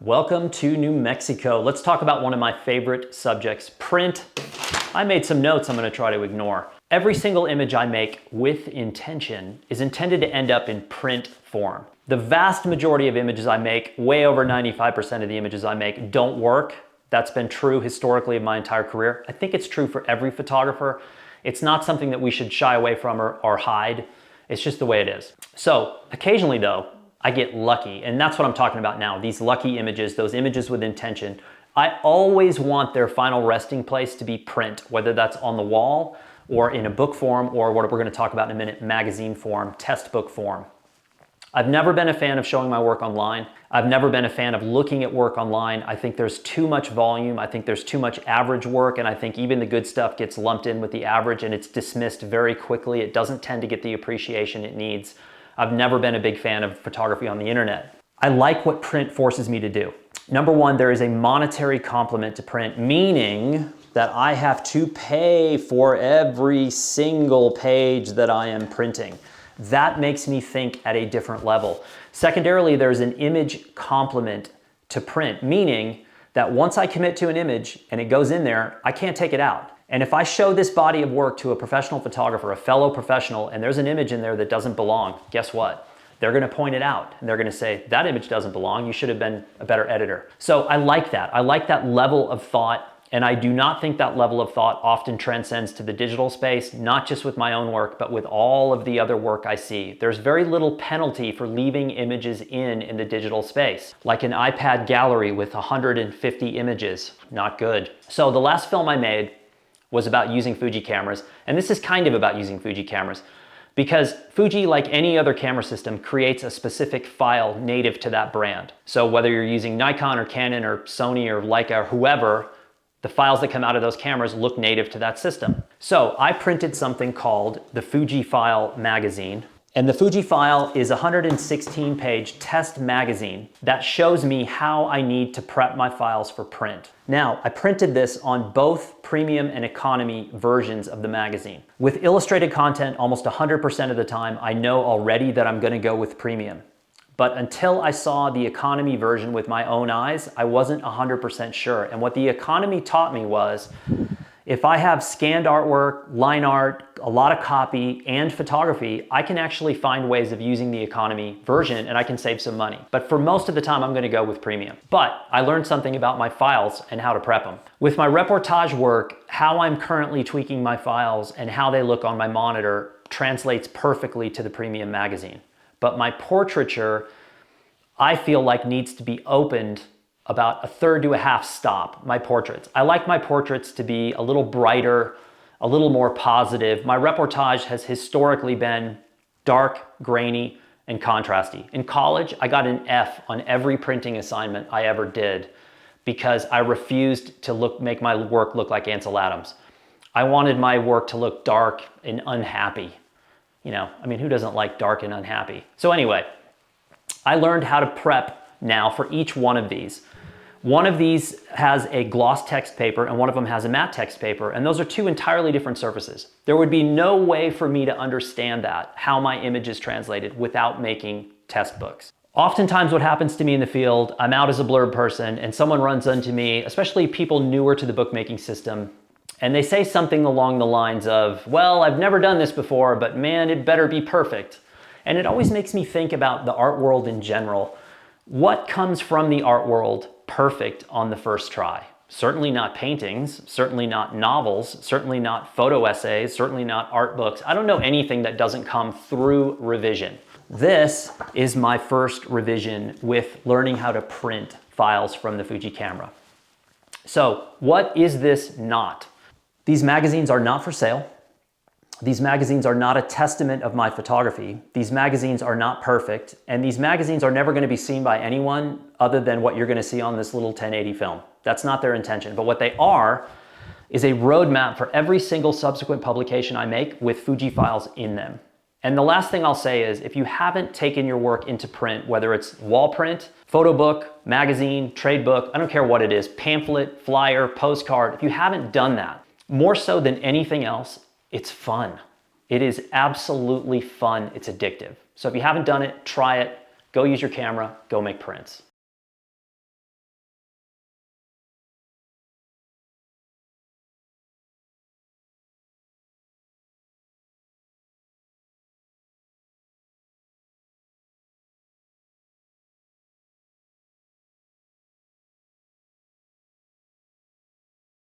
Welcome to New Mexico. Let's talk about one of my favorite subjects, print. I made some notes I'm going to try to ignore. Every single image I make with intention is intended to end up in print form. The vast majority of images I make, way over 95% of the images I make, don't work. That's been true historically of my entire career. I think it's true for every photographer. It's not something that we should shy away from or hide. It's just the way it is. So occasionally though, I get lucky, and that's what I'm talking about now. These lucky images, those images with intention. I always want their final resting place to be print, whether that's on the wall or in a book form or what we're going to talk about in a minute, magazine form, test book form. I've never been a fan of showing my work online. I've never been a fan of looking at work online. I think there's too much volume. I think there's too much average work, and I think even the good stuff gets lumped in with the average and it's dismissed very quickly. It doesn't tend to get the appreciation it needs. I've never been a big fan of photography on the internet. I like what print forces me to do. Number one, there is a monetary complement to print, meaning that I have to pay for every single page that I am printing. That makes me think at a different level. Secondarily, there's an image complement to print, meaning that once I commit to an image and it goes in there, I can't take it out. And if I show this body of work to a professional photographer, a fellow professional, and there's an image in there that doesn't belong, guess what? They're gonna point it out and they're gonna say, that image doesn't belong, you should have been a better editor. So I like that. I like that level of thought, and I do not think that level of thought often transcends to the digital space, not just with my own work, but with all of the other work I see. There's very little penalty for leaving images in the digital space. Like an iPad gallery with 150 images, not good. So the last film I made was about using Fuji cameras, and this is kind of about using Fuji cameras because Fuji, like any other camera system, creates a specific file native to that brand. So whether you're using Nikon or Canon or Sony or Leica or whoever, the files that come out of those cameras look native to that system. So I printed something called the Fuji File magazine. And the Fuji File is a 116-page test magazine that shows me how I need to prep my files for print. Now, I printed this on both premium and economy versions of the magazine. With illustrated content, almost 100% of the time, I know already that I'm gonna go with premium. But until I saw the economy version with my own eyes, I wasn't 100% sure. And what the economy taught me was, if I have scanned artwork, line art, a lot of copy, and photography, I can actually find ways of using the economy version and I can save some money. But for most of the time, I'm gonna go with premium. But I learned something about my files and how to prep them. With my reportage work, how I'm currently tweaking my files and how they look on my monitor translates perfectly to the premium magazine. But my portraiture, I feel like needs to be opened about a third to a half stop, my portraits. I like my portraits to be a little brighter, a little more positive. My reportage has historically been dark, grainy, and contrasty. In college, I got an F on every printing assignment I ever did because I refused to make my work look like Ansel Adams. I wanted my work to look dark and unhappy. You know, I mean, who doesn't like dark and unhappy? So anyway, I learned how to prep now for each one of these. One of these has a gloss text paper and one of them has a matte text paper, and those are two entirely different surfaces. There would be no way for me to understand that, how my image is translated, without making test books. Oftentimes what happens to me in the field, I'm out as a blurb person and someone runs into me, especially people newer to the bookmaking system, and they say something along the lines of, well, I've never done this before, but man, it better be perfect. And it always makes me think about the art world in general. What comes from the art world perfect on the first try? Certainly not paintings, certainly not novels, certainly not photo essays, certainly not art books. I don't know anything that doesn't come through revision. This is my first revision with learning how to print files from the Fuji camera. So what is this not? These magazines are not for sale. These magazines are not a testament of my photography. These magazines are not perfect, and these magazines are never going to be seen by anyone other than what you're going to see on this little 1080 film. That's not their intention, but what they are is a roadmap for every single subsequent publication I make with Fuji files in them. And the last thing I'll say is, if you haven't taken your work into print, whether it's wall print, photo book, magazine, trade book, I don't care what it is, pamphlet, flyer, postcard, if you haven't done that, more so than anything else, it's fun. It is absolutely fun. It's addictive. So if you haven't done it, try it. Go use your camera. Go make prints.